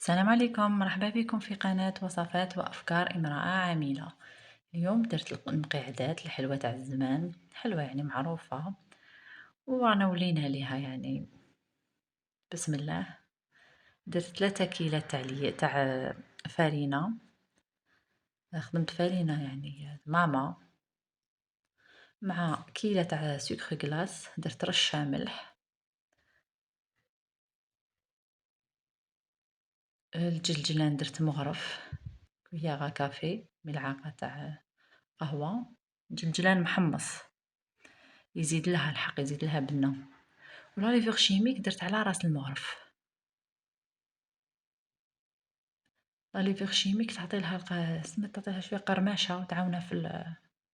السلام عليكم، مرحبا بكم في قناة وصفات وأفكار امرأة عاملة. اليوم درت المقعدات الحلوة تاع الزمان، حلوة يعني معروفة، ورانا ولينا ليها يعني. بسم الله. درت 3 كيلات تاع فرينة. خدمت فرينة يعني ماما، مع كيلة تاع سكر كلاص، درت رشة ملح. الجلجلان درت مغرف، كوياغا كافي، ملعقة تاع قهوة. جلجلان محمص، يزيد لها الحق، يزيد لها بنة. ولاليفور شيميك درت على راس المغرف. لاليفور شيميك تعطيلها سميت تعطيلها شوية قرمشة وتعاونها في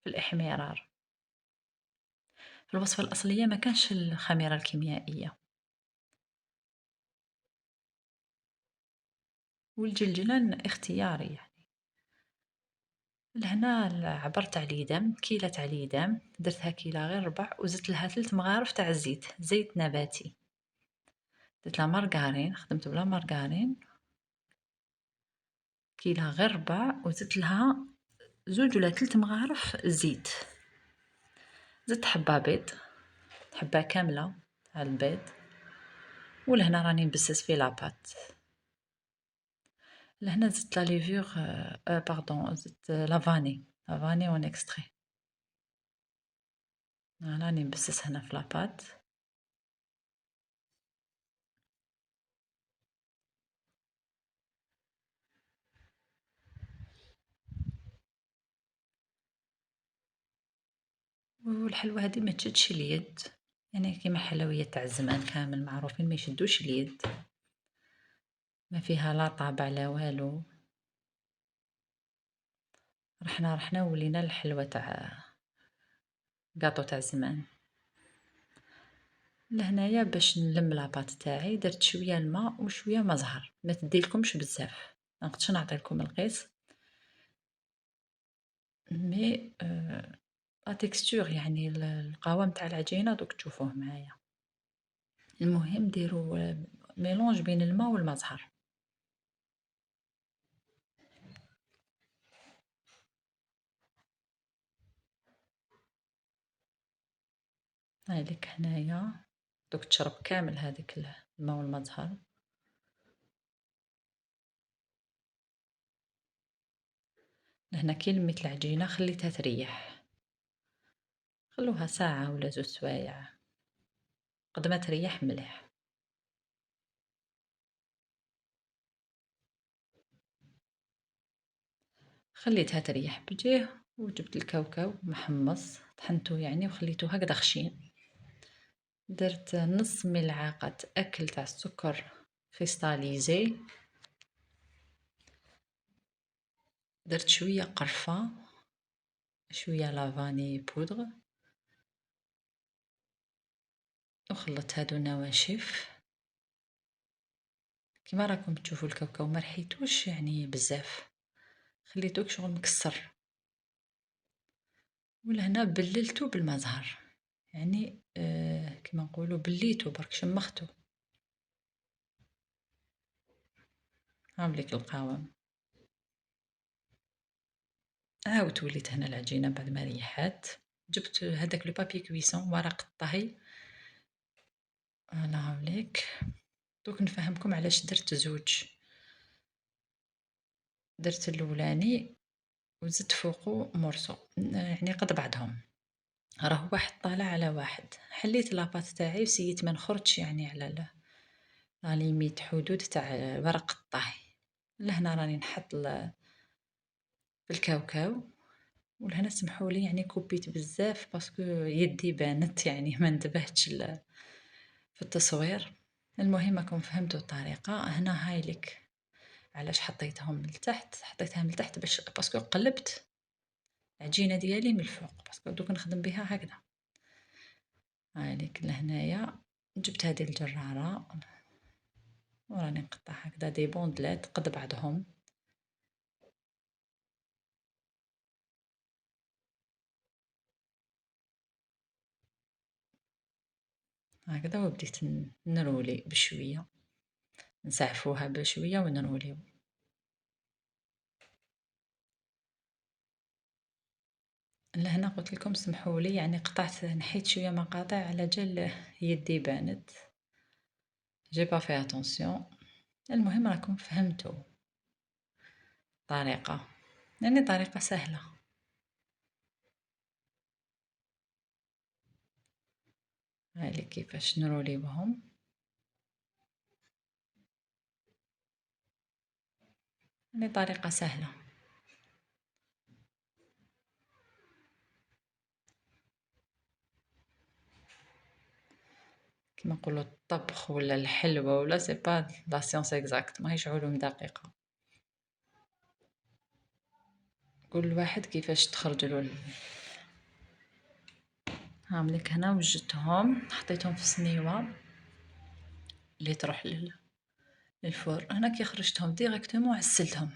الإحمرار. في الوصفة الأصلية ما كانش الخميرة الكيميائية. والجلجلان اختياري يعني. لهنا عبرت على الإدام، كيلة تاع الإدام درتها كيلة غير ربع، وزدت لها 3 مغارف تاع الزيت، زيت نباتي. درت لها مارغارين، خدمت بلا مارغارين، كيلة غير ربع، وزدت لها 2 ولا 3 مغارف زيت. زدت حبة بيض، حبة كاملة تاع البيض. ولهنا راني نبسس في لاباط. لهنا زدت لا ليفور باردون، زدت لافاني اون اكستري. راني نبسس هنا في لاباط. والحلوة هذه ما تشدش اليد، يعني كيما حلويات تاع الزمان كامل معروفين ما يشدوش اليد، ما فيها لا طابع لا والو. رحنا ولينا الحلوة تاع كاطو تاع الزمان. لهنايا باش نلم لاباط تاعي درت شويه الماء وشويه ما زهر، ما تديلكمش بزاف، ما نقدرش نعطيلكم القيس. مي لا تيكستور يعني القوام تاع العجينه دوك تشوفوه معايا. المهم ديروا ميلونج بين الماء والما زهر. هاذيك هنايا دوك تشرب كامل هذيك الماء والما زهر. لهنا كي لميت العجينه خليتها تريح، خلوها ساعه ولا 2 سوايع قد ما تريح مليح. خليتها تريح بجيه، وجبت الكاوكاو محمص طحنتو يعني وخليتو هكذا خشين. درت نص ملعقة أكل تاع السكر كريستاليزي. درت شوية قرفة، شوية لافاني بودغ، وخلطت هادو نواشف. كيما راكم تشوفوا الكاوكاو ما رحيتوش يعني بزاف، خليتوك شغل مكسر. ولهنا بللتو بالما زهر، يعني كيما نقولوا بليتو برك شمختو. هاوليك القوام. عاودت وليت هنا العجينة بعد ما ريحات. جبت هذاك لو بابي كويسون، ورق الطهي. انا هاوليك دوك نفهمكم علاش درت زوج. درت الاولاني وزدت فوقو مورسو، يعني قد بعضهم، راه واحد طالع على واحد. حليت لاباط تاعي وسيت ما نخرجش يعني على لا ليميت حدود تاع ورق الطهي. لهنا راني نحط في الكاوكاو. ولهنا سمحولي يعني كوبيت بزاف باسكو يدي بانت يعني ما انتبهتش في التصوير. المهم راكم فهمتوا الطريقة. هنا هايليك علاش حطيتهم من التحت، حطيتها من التحت باش باسكو قلبت العجينة ديالي من الفوق، باسكو دوك نخدم بها هكذا. هايليك لهنايا جبت هذه الجرارة وراني نقطع هكذا دي بوندلات قد بعضهم. هكذا وبديت نرولي بشوية. نسعفوها بشوية ونروليو. لهنا قلت لكم سمحوا لي، يعني نحيت شوية مقاطع على جال يدي بانت. J'ai pas fait attention. المهم راكم فهمتوا طريقة، يعني طريقة سهلة. هالي كيفاش نروليوهم. يعني طريقة سهلة. كيما نقولوا الطبخ ولا الحلوى ولا سي با لا سيونس اكزاكت، ماهيش علوم دقيقة. كل واحد كيفاش تخرجلو هامليك هنا وجدتهم حطيتهم في السنيوة اللي تروح للفور. هنا كي خرجتهم ديريكتومون عسلتهم.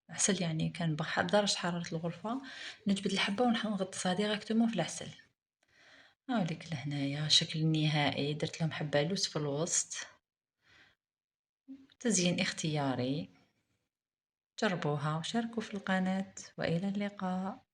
عسل يعني كان بدرجة حرارة الغرفة، نجبد الحبة ونغطسها ديريكتومون في العسل. هاوليك لهنايا الشكل النهائي. درت لهم حبة لوز في الوسط. تزيين اختياري. جربوها وشاركوا في القناة، وإلى اللقاء.